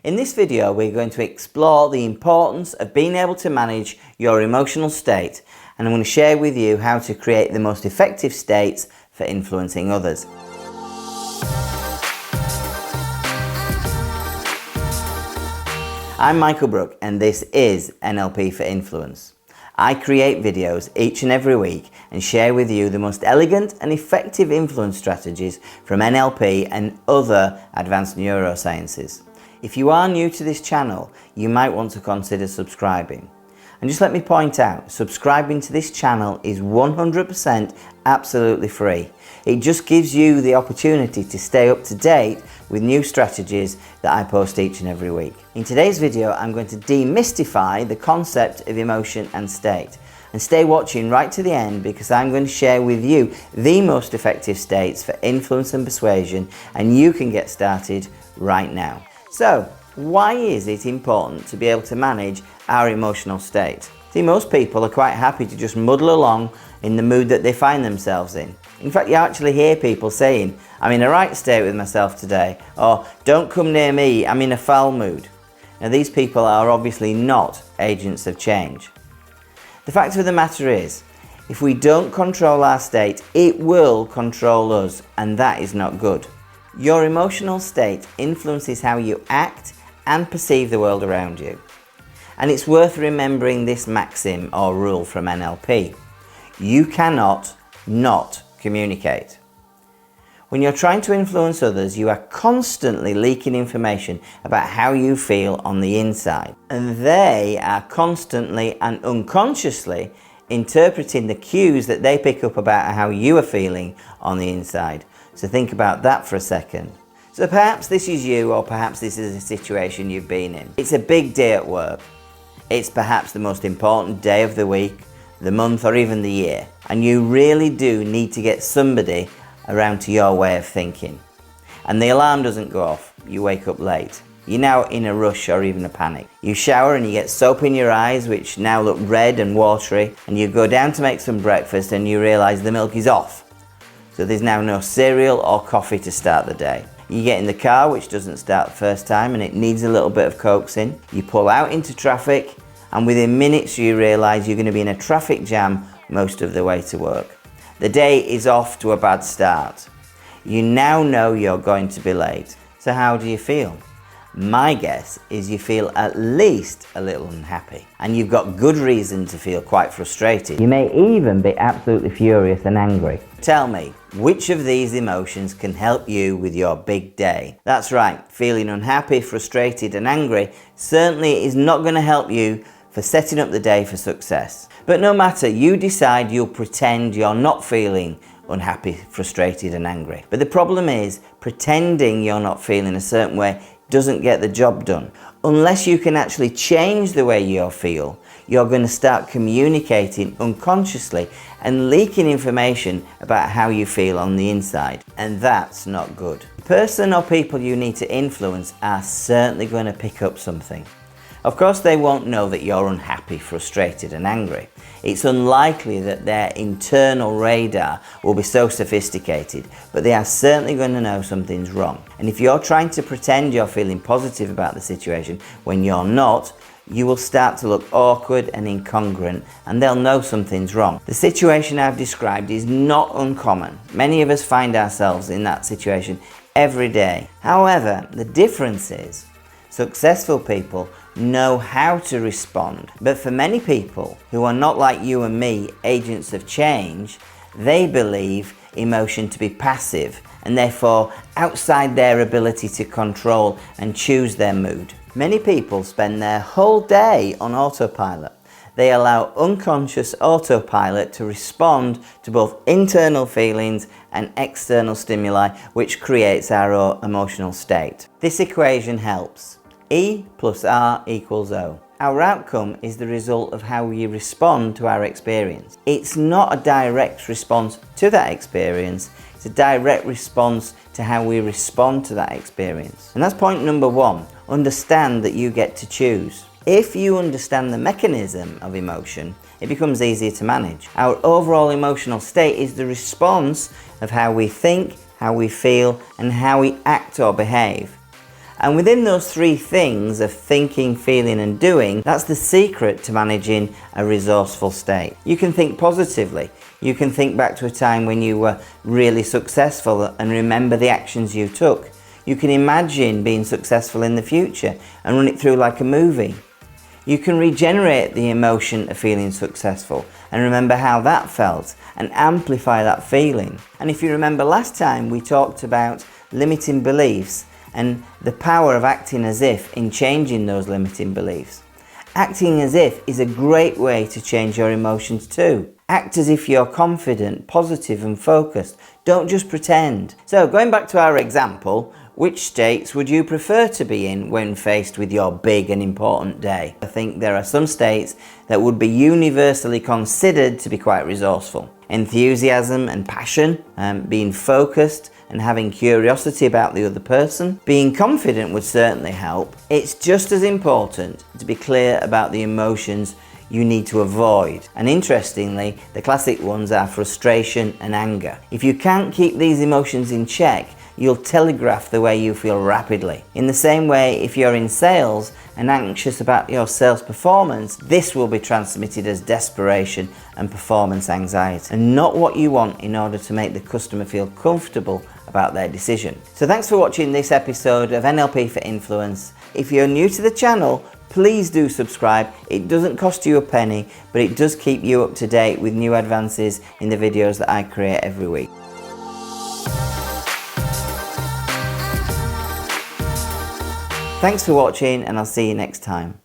In this video, we're going to explore the importance of being able to manage your emotional state, and I'm going to share with you how to create the most effective states for influencing others. I'm Michael Brook, and this is NLP for Influence. I create videos each and every week and share with you the most elegant and effective influence strategies from NLP and other advanced neurosciences. If you are new to this channel, you might want to consider subscribing. And just let me point out, subscribing to this channel is 100% absolutely free. It just gives you the opportunity to stay up to date with new strategies that I post each and every week. In today's video, I'm going to demystify the concept of emotion and state. And stay watching right to the end, because I'm going to share with you the most effective states for influence and persuasion, and you can get started right now. So, why is it important to be able to manage our emotional state? See, most people are quite happy to just muddle along in the mood that they find themselves in. In fact, you actually hear people saying, "I'm in a right state with myself today," or "Don't come near me, I'm in a foul mood." Now, these people are obviously not agents of change. The fact of the matter is, if we don't control our state, it will control us, and that is not good. Your emotional state influences how you act and perceive the world around you. And it's worth remembering this maxim or rule from NLP. You cannot not communicate. When you're trying to influence others, you are constantly leaking information about how you feel on the inside. And they are constantly and unconsciously interpreting the cues that they pick up about how you are feeling on the inside. So think about that for a second. So perhaps this is you, or perhaps this is a situation you've been in. It's a big day at work. It's perhaps the most important day of the week, the month, or even the year. And you really do need to get somebody around to your way of thinking. And the alarm doesn't go off. You wake up late. You're now in a rush or even a panic. You shower and you get soap in your eyes, which now look red and watery, and you go down to make some breakfast and you realise the milk is off. So there's now no cereal or coffee to start the day. You get in the car, which doesn't start the first time, and it needs a little bit of coaxing. You pull out into traffic, and within minutes you realise you're going to be in a traffic jam most of the way to work. The day is off to a bad start. You now know you're going to be late. So how do you feel? My guess is you feel at least a little unhappy, and you've got good reason to feel quite frustrated. You may even be absolutely furious and angry. Tell me, which of these emotions can help you with your big day? That's right, feeling unhappy, frustrated and angry certainly is not going to help you for setting up the day for success. But no matter, you decide you'll pretend you're not feeling unhappy, frustrated and angry. But the problem is, pretending you're not feeling a certain way doesn't get the job done. Unless you can actually change the way you feel, you're going to start communicating unconsciously and leaking information about how you feel on the inside. And that's not good. The person or people you need to influence are certainly going to pick up something. Of course, they won't know that you're unhappy, frustrated and angry. It's unlikely that their internal radar will be so sophisticated, but they are certainly going to know something's wrong. And if you're trying to pretend you're feeling positive about the situation when you're not, you will start to look awkward and incongruent, and they'll know something's wrong. The situation I've described is not uncommon. Many of us find ourselves in that situation every day. However, the difference is, successful people know how to respond. But for many people who are not like you and me, agents of change, they believe emotion to be passive and therefore outside their ability to control and choose their mood. Many people spend their whole day on autopilot. They allow unconscious autopilot to respond to both internal feelings and external stimuli, which creates our emotional state. This equation helps. E plus R equals O. Our outcome is the result of how we respond to our experience. It's not a direct response to that experience, it's a direct response to how we respond to that experience. And that's point number one. Understand that you get to choose. If you understand the mechanism of emotion, it becomes easier to manage. Our overall emotional state is the response of how we think, how we feel, and how we act or behave. And within those three things of thinking, feeling and doing, that's the secret to managing a resourceful state. You can think positively. You can think back to a time when you were really successful and remember the actions you took. You can imagine being successful in the future and run it through like a movie. You can regenerate the emotion of feeling successful and remember how that felt and amplify that feeling. And if you remember last time, we talked about limiting beliefs and the power of acting as if in changing those limiting beliefs. Acting as if is a great way to change your emotions too. Act as if you're confident, positive and focused. Don't just pretend. So going back to our example, which states would you prefer to be in when faced with your big and important day? I think there are some states that would be universally considered to be quite resourceful. Enthusiasm and passion, being focused and having curiosity about the other person. Being confident would certainly help. It's just as important to be clear about the emotions you need to avoid. And interestingly, the classic ones are frustration and anger. If you can't keep these emotions in check, you'll telegraph the way you feel rapidly. In the same way, if you're in sales and anxious about your sales performance, this will be transmitted as desperation and performance anxiety, and not what you want in order to make the customer feel comfortable about their decision. So thanks for watching this episode of NLP for Influence. If you're new to the channel, please do subscribe. It doesn't cost you a penny, but it does keep you up to date with new advances in the videos that I create every week. Thanks for watching, and I'll see you next time.